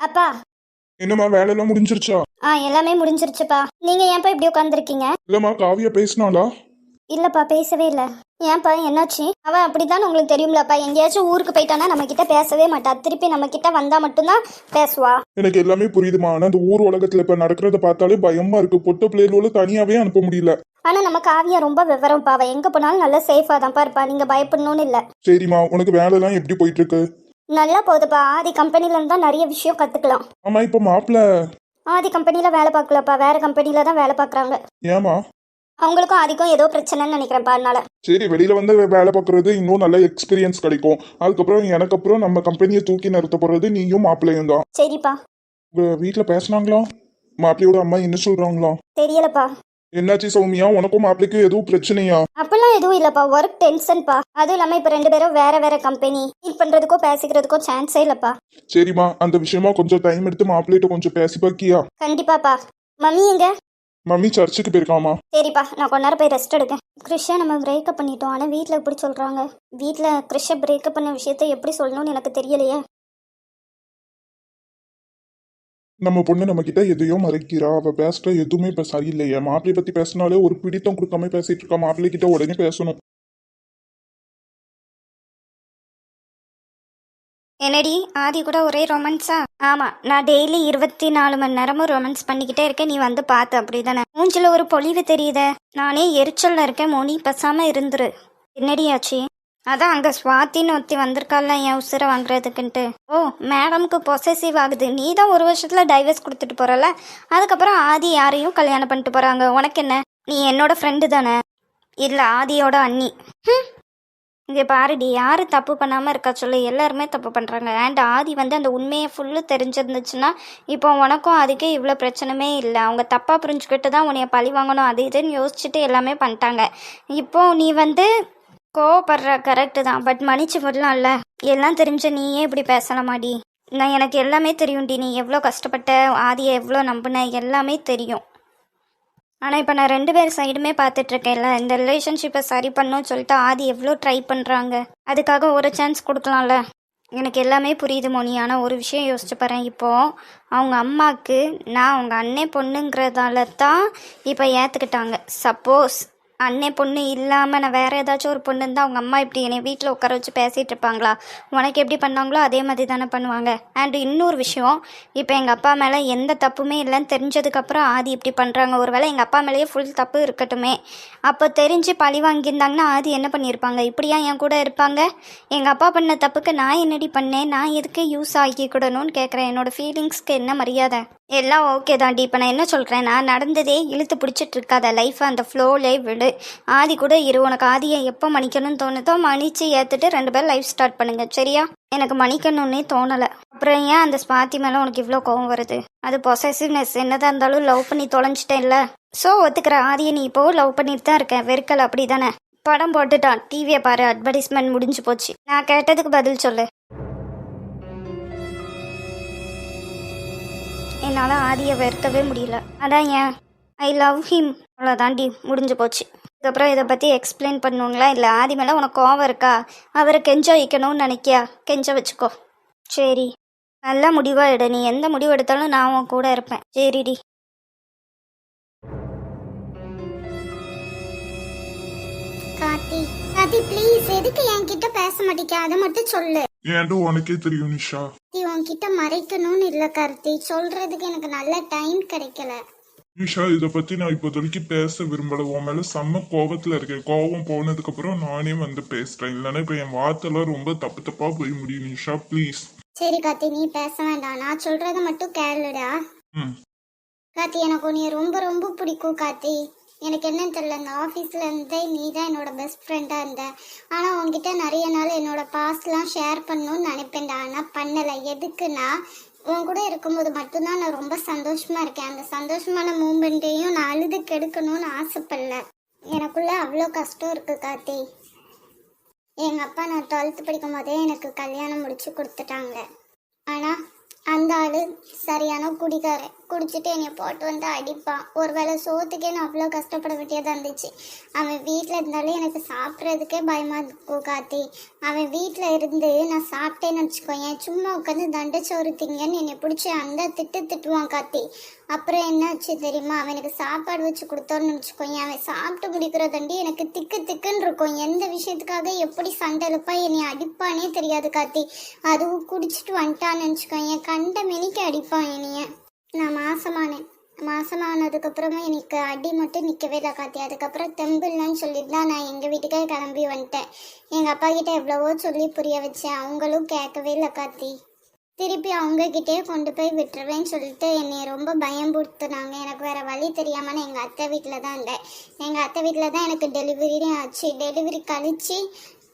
அப்பா. என்னம்மா வேலையெல்லாம் முடிஞ்சிருச்சா? எல்லாமே முடிஞ்சிருச்சுப்பா. நீங்க ஏன்ப்பா இப்படி உட்காந்துருக்கீங்க? இல்லம்மா காவியா பேசினாளா? இல்லப்பா, பேசவே இல்லை. ஏன்ப்பா, என்னாச்சு? அவ அப்படிதான் உங்களுக்கு தெரியும்லப்பா. எங்கேயாச்சும் ஊருக்கு போயிட்டானா நம்ம கிட்ட பேசவே மாட்டா. திருப்பி நம்ம கிட்ட வந்தா மட்டும்தான் பேசுவா. எனக்கு எல்லாமே புரியுதுமா. ஆனா இந்த ஊர் உலகத்துல இப்ப நடக்கிறத பார்த்தாலே பயமா இருக்கு. பொட்ட பிள்ளைகளோட தனியாவே அனுப்ப முடியல. ஆனா நம்ம காவியா ரொம்ப விவரம்ப்பா. அவ எங்க போனாலும் நல்லா சேஃபா தான்ப்பா இருப்பா. நீங்க பயப்படணும்னு இல்லை. சரிம்மா, உனக்கு வேலைலாம் எப்படி போயிட்டு இருக்கு? நல்லா போகுதுப்பா. ஆதி கம்பெனில இருந்து தான் நிறைய விஷயம் கத்துக்கலாம். ஆமா, இப்ப மாப்பிள்ள ஆதி கம்பெனில வேலை பார்க்கலப்பா, வேற கம்பெனில தான் வேலை பார்க்கறாங்க. ஏமா? அவங்களுக்கும் ஆதிக்கும் ஏதோ பிரச்சனைன்னு நினைக்கிறேன்ப்பா. அதனால சரி, வெளியில வந்து வேலை பார்க்கறது இன்னும் நல்ல எக்ஸ்பீரியன்ஸ் கிடைக்கும். அதுக்கப்புறம் எனக்கு அப்புறம் நம்ம கம்பெனியை தூக்கி நிறுத்த போறது நீயும் மாப்பிள்ளையும் தான். சரிப்பா. உங்க வீட்டுல பேசுனாங்களா? மாப்பிள்ளையோட அம்மா என்ன சொல்றாங்களா? தெரியலப்பா. என்னாச்சு சௌமியா, உனக்கும் மாப்பிள்ளைக்கும் எதுவும் பிரச்சனையா? அப்பெல்லாம் எதுவும் இல்லப்பா. ஒர்க் டென்ஷன்ப்பா. அதுவும் இல்லாம இப்ப 2 பேரும் வேற வேற கம்பெனி. மீட் பண்றதுக்கோ பேசிக்கிறதுக்கோ சான்ஸே இல்லப்பா. சரிம்மா, அந்த விஷயமா கொஞ்சம் டைம் எடுத்து மாப்பிள்ளைகிட்ட கொஞ்சம் பேசி பாக்கியா? கண்டிப்பாப்பா. மம்மி எங்க? மம்மி சர்ச்சுக்கு போயிருக்காமா. சரிப்பா, நான் கொஞ்ச நேரம் போய் ரெஸ்ட் எடுக்கேன். கிருஷ்ணா நம்ம பிரேக்கப் பண்ணிட்டோம். ஆனா வீட்ல எப்படி சொல்றாங்க? வீட்ல கிருஷ்ண பிரேக்கப் பண்ண விஷயத்த எப்படி சொல்லணும்னு எனக்கு தெரியலையே. நம்ம பொண்ணு நம்ம கிட்ட எதையோ மறைக்கிறா. அவ பேசுற எதுவுமே இப்ப சரியில்லையே. மாப்பிள்ளை பத்தி பேசினாலே ஒரு பிடித்தம் கொடுக்காம பேசிட்டு இருக்கா. மாப்பிள்ளை கிட்ட உடனே பேசணும். என்னடி ஆதி கூட ஒரே ரொமான்ஸா? ஆமா, நான் டெய்லி 24 மணி நேரமும் ரொமான்ஸ் பண்ணிக்கிட்டே இருக்கேன். நீ வந்து பார்த்து அப்படிதானே? மூஞ்சில ஒரு பொலிவு தெரியுதே. நானே எரிச்சல்ல இருக்கேன். மோனி பேசாம இருந்துரு. என்னடி ஆச்சு? அதான் அங்க ஸ்வாத்தின்னு ஒருத்தி வந்திருக்கால என் உசுரை வாங்குறதுக்குன்ட்டு. ஓ, மேடமுக்கு பொசசிவ் ஆகுது. நீ தான் 1 வருஷத்துல டைவர்ஸ் கொடுத்துட்டு போறல. அதுக்கப்புறம் ஆதி யாரையும் கல்யாணம் பண்ணிட்டு போறாங்க. உனக்கு என்ன? நீ என்னோட ஃப்ரெண்டு தானே? இல்ல, ஆதியோட அண்ணி. இங்கே பாருடி, யாரு தப்பு பண்ணாமல் இருக்கா சொல்லு? எல்லாருமே தப்பு பண்ணுறாங்க. அண்ட் ஆதி வந்து அந்த உண்மையை ஃபுல்லு தெரிஞ்சிருந்துச்சுன்னா இப்போ உனக்கும் அதுக்கே இவ்வளோ பிரச்சனைமே இல்லை. அவங்க தப்பாக புரிஞ்சுக்கிட்டு தான் உன்னைய பழி வாங்கணும் அது இதுன்னு யோசிச்சுட்டு எல்லாமே பண்ணிட்டாங்க. இப்போ நீ வந்து கோவப்படுற கரெக்டு தான், பட் மன்னிச்சு விடலாம்ல. எல்லாம் தெரிஞ்ச நீயே இப்படி பேசலாமாடி? எனக்கு எல்லாமே தெரியும்டி. நீ எவ்வளோ கஷ்டப்பட்ட, ஆதியை எவ்வளோ நம்பின, எல்லாமே தெரியும். ஆனால் இப்போ நான் 2 பேர் சைடுமே பார்த்துட்ருக்கேன்ல. இந்த ரிலேஷன்ஷிப்பை சரி பண்ணணும்னு சொல்லிட்டு ஆதி எவ்வளோ ட்ரை பண்ணுறாங்க. அதுக்காக ஒரு சான்ஸ் கொடுக்கலாம்ல. எனக்கு எல்லாமே புரியுது மோனி. ஆனால் ஒரு விஷயம் யோசிச்சு பாறேன். இப்போது அவங்க அம்மாவுக்கு நான் அவங்க அண்ணே பொண்ணுங்கிறதால தான் இப்போ ஏற்றுக்கிட்டாங்க. சப்போஸ் அண்ணே பொண்ணு இல்லாமல் நான் வேறு ஏதாச்சும் ஒரு பொண்ணு இருந்தால் அவங்க அம்மா இப்படி என்னை வீட்டில் உட்கார வச்சு பேசிகிட்டு இருப்பாங்களா? உனக்கு எப்படி பண்ணாங்களோ அதே மாதிரி தானே பண்ணுவாங்க. அண்ட் இன்னொரு விஷயம், இப்போ எங்கள் அப்பா மேலே எந்த தப்புமே இல்லைன்னு தெரிஞ்சதுக்கப்புறம் ஆதி இப்படி பண்ணுறாங்க. ஒருவேளை எங்கள் அப்பா மேலேயே ஃபுல் தப்பு இருக்கட்டுமே, அப்போ தெரிஞ்சு பழி வாங்கியிருந்தாங்கன்னா ஆதி என்ன பண்ணியிருப்பாங்க? இப்படியா என் கூட இருப்பாங்க? எங்கள் அப்பா பண்ண தப்புக்கு நான் என்னடி பண்ணேன்? நான் எதுக்கு யூஸ் ஆக்கிக்கிடணும்னு கேட்குறேன். என்னோடய ஃபீலிங்ஸ்க்கு என்ன மரியாதை? எல்லாம் ஓகே தாண்டி. இப்போ நான் என்ன சொல்கிறேன், நான் நடந்ததே இழுத்து பிடிச்சிட்டு இருக்காத. லைஃப்பை அந்த ஃப்ளோலே விடு. ஆதி கூட இரு. உனக்கு ஆதியை எப்போ மன்னிக்கணும்னு தோணுதோ மன்னிச்சு ஏற்றுட்டு 2 பேரும் லைஃப் ஸ்டார்ட் பண்ணுங்க, சரியா? எனக்கு மன்னிக்கணும்னே தோணலை. அப்புறம் ஏன் அந்த ஸ்வாதி மேலே உனக்கு இவ்வளோ கோவம் வருது? அது பொசசிவ்னஸ். என்னதான் இருந்தாலும் லவ் பண்ணி தொலைஞ்சிட்டேன்ல. ஸோ ஒத்துக்கிற. ஆதியை நீ இப்போ லவ் பண்ணிட்டு தான் இருக்கேன். வெறுக்கல் அப்படி தானே? படம் போட்டுட்டான், டிவியை பாரு, அட்வர்டைஸ்மெண்ட் முடிஞ்சு போச்சு. நான் கேட்டதுக்கு பதில் சொல்லு. என்னால் ஆதியை வெறுக்கவே முடியல. அதான் ஏன் ஐ லவ் ஹிம், அவ்வளோதாண்டி, முடிஞ்சு போச்சு. அதுக்கப்புறம் இதை பற்றி எக்ஸ்பிளைன் பண்ணுங்களா? இல்லை ஆதி மேலே உனக்கு கோவம் இருக்கா? அவரை கெஞ்ச வைக்கணும்னு நினைக்கியா? கெஞ்ச வச்சுக்கோ. சரி, நல்ல முடிவாக எடு. நீ எந்த முடிவு எடுத்தாலும் நான் உன் கூட இருப்பேன். சரிடி. கார்த்தி, கார்த்தி ப்ளீஸ், எதுக்கு என்கிட்ட பேச மாட்டேங்க? அதை மட்டும் சொல்லு. ஏன்டோ உனக்கே தெரியும் நிஷா. நீ உன்கிட்ட மறைக்கணும்னு இல்லை கார்த்தி, சொல்றதுக்கு எனக்கு நல்ல டைம் கிடைக்கல. நிஷா, இதை பத்தி நான் இப்போதைக்கு பேச விரும்பல. உன் மேல செம்ம கோபத்துல இருக்கேன். கோபம் போனதுக்கு அப்புறம் நானே வந்து பேசுறேன். இல்லைன்னா இப்ப என் வார்த்தைலாம் ரொம்ப தப்பு தப்பா போய் முடியும். நிஷா ப்ளீஸ். சரி கார்த்தி, நீ பேச வேண்டாம். நான் சொல்றத மட்டும் கேளுடா. கார்த்தி, எனக்கு உன்னைய ரொம்ப ரொம்ப பிடிக்கும் கார்த்தி. எனக்கு என்னன்னு தெரியல, இந்த ஆஃபீஸில் இருந்தே நீ தான் என்னோட பெஸ்ட் ஃப்ரெண்டாக இருந்த. ஆனால் உங்ககிட்ட நிறைய நாள் என்னோட பாஸ்ட்லாம் ஷேர் பண்ணணும்னு நினைப்பேன்டா. ஆனால் பண்ணலை. எதுக்குன்னா உன் கூட இருக்கும்போது மட்டும்தான் நான் ரொம்ப சந்தோஷமாக இருக்கேன். அந்த சந்தோஷமான மூமெண்ட்டையும் நான் அழுது கெடுக்கணும்னு ஆசைப்படல. எனக்குள்ள அவ்வளோ கஷ்டம் இருக்குது கார்த்தி. எங்கள் அப்பா நான் 12th படிக்கும் போதே எனக்கு கல்யாணம் முடிச்சு கொடுத்துட்டாங்க. ஆனால் அந்த ஆளு சரியான குடிக்காரன். குடிச்சிட்டு என்னை போட்டு வந்து அடிப்பான். ஒருவேளை சோத்துக்கே நான் அவ்வளோ கஷ்டப்பட வேண்டியதாக இருந்துச்சு. அவன் வீட்டில் இருந்தாலே எனக்கு சாப்பிட்றதுக்கே பயமாக இருக்கும் கார்த்தி. அவன் வீட்டில் இருந்து நான் சாப்பிட்டேன்னு வச்சுக்கோயேன், சும்மா உட்காந்து தண்டச்சோறு திங்கன்னு என்னை பிடிச்சி அந்த திட்டுவான் கார்த்தி. அப்புறம் என்னாச்சு தெரியுமா, அவனுக்கு சாப்பாடு வச்சு கொடுத்தோன்னு வச்சுக்கோயேன், அவன் சாப்பிட்டு முடிக்கிறதாண்டி எனக்கு திக்குன்னு இருக்கும். எந்த விஷயத்துக்காக எப்படி சண்டை இழுப்பா என்னை அடிப்பானே தெரியாது கார்த்தி. அதுவும் குடிச்சிட்டு வந்துட்டான்னு வச்சுக்கோயேன், கண்ட மெனிக்கு அடிப்பான் என்னைய. நான் மாசமானதுக்கப்புறமா எனக்கு அடி மட்டும் நிற்கவே இல்லை கார்த்தி. அதுக்கப்புறம் தெம்பு இல்லைன்னு சொல்லிட்டு தான் நான் எங்கள் வீட்டுக்கே கிளம்பி வந்துட்டேன். எங்கள் அப்பா கிட்ட எவ்வளவோ சொல்லி புரிய வச்சேன், அவங்களும் கேட்கவே இல்லை கார்த்தி. திருப்பி அவங்கக்கிட்டே கொண்டு போய் விட்டுருவேன்னு சொல்லிட்டு என்னை ரொம்ப பயம்படுத்துனாங்க. எனக்கு வேறு வழி தெரியாமல் நான் எங்கள் அத்தை வீட்டில் தான் இருந்தேன். எங்கள் அத்தை வீட்டில் தான் எனக்கு டெலிவரியும் ஆச்சு. டெலிவரி கழித்து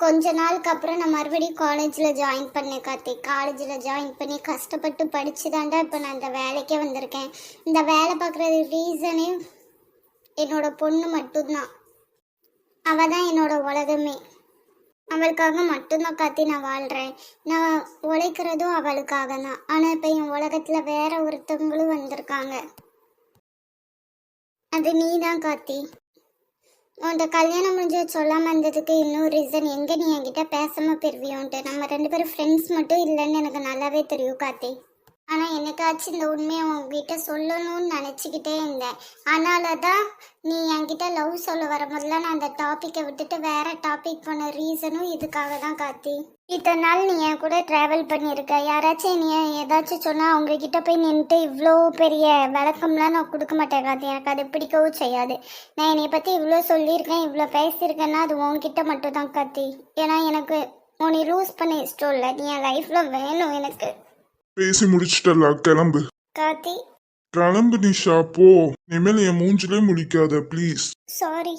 கொஞ்ச நாளுக்கு அப்புறம் நான் மறுபடியும் காலேஜில் ஜாயின் பண்ணேன் கார்த்தி. காலேஜில் ஜாயின் பண்ணி கஷ்டப்பட்டு படித்து தாண்டா இப்போ நான் இந்த வேலைக்கே வந்திருக்கேன். இந்த வேலை பார்க்குறது ரீசனே என்னோட பொண்ணு மட்டும்தான். அவள் தான் என்னோட உலகமே. அவளுக்காக மட்டும்தான் கார்த்தி நான் வாழ்கிறேன். நான் உழைக்கிறதும் அவளுக்காக தான். ஆனால் இப்போ என் உலகத்தில் வேற ஒருத்தவங்களும் வந்திருக்காங்க. அது நீ தான் கார்த்தி. உன்கிட்ட கல்யாணம் முடிஞ்ச சொல்லாமல் இருந்ததுக்கு இன்னொரு ரீசன், எங்கே நீ என்கிட்ட பேசாமல் போயிருவியோன்ட்டு. நம்ம 2 பேரும் ஃப்ரெண்ட்ஸ் மட்டும் இல்லைன்னு எனக்கு நல்லாவே தெரியும் கார்த்தி. ஆனால் என்னைக்காச்சும் இந்த உண்மையை உங்ககிட்ட சொல்லணும்னு நினச்சிக்கிட்டே இருந்தேன். அதனால தான் நீ என்கிட்ட லவ் சொல்ல வரும்போதுல நான் அந்த டாப்பிக்கை விட்டுட்டு வேற டாபிக் பண்ண ரீசனும் இதுக்காக தான் கார்த்தி. இத்தனை நாள் நீ என் கூட ட்ராவல் பண்ணியிருக்க. யாராச்சும் நீ ஏதாச்சும் சொன்னால் அவங்கக்கிட்ட போய் நின்றுட்டு இவ்வளோ பெரிய விளக்கம்லாம் நான் கொடுக்க மாட்டேன் கார்த்தி. எனக்கு அது பிடிக்கவும் செய்யாது. நான் என்னை பற்றி இவ்வளோ சொல்லியிருக்கேன், இவ்வளோ பேசியிருக்கேன்னா அது உன்கிட்ட மட்டும் தான் கார்த்தி. ஏன்னா எனக்கு உன்னை லூஸ் பண்ண இஷ்டம் இல்லை. நீ என் லைஃப்பில் வேணும் எனக்கு. பேசி முடிச்சிட்டல, கிளம்பு கார்த்தி. கிளம்பு நிஷா, போ. இனிமேல் என் மூஞ்சிலே முடிக்காத ப்ளீஸ். சாரி.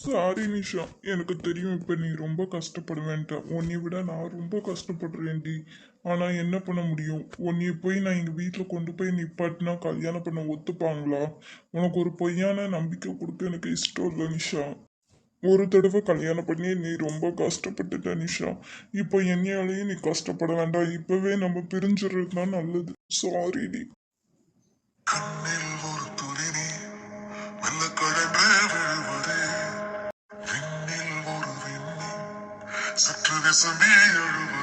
சாரி நிஷா, எனக்கு தெரியும் இப்போ நீ ரொம்ப கஷ்டப்படுவேன்ட்ட. உன்னை விட நான் ரொம்ப கஷ்டப்படுறேன்டி. ஆனால் என்ன பண்ண முடியும், உன்னைய போய் நான் எங்கள் வீட்டில் கொண்டு போய் நிப்பாட்டினா கல்யாணம் பண்ண ஒத்துப்பாங்களா? உனக்கு ஒரு பொய்யான நம்பிக்கை கொடுக்க எனக்கு இஷ்டம் இல்லை நிஷா. ஒரு தடவை கல்யாணம் பண்ணி நீ ரொம்ப கஷ்டப்பட்டுட்ட நிஷா. இப்போ என்னையாலேயும் நீ கஷ்டப்பட வேண்டாம். இப்போவே நம்ம பிரிஞ்சிடுறது தான் நல்லது. சாரிடி. கண்ணில் ஒரு துளி நீர் மெல்ல கடந்து விழுவதே, விண்ணில் ஒரு விண்ணில் சற்று விசமே எழுவது.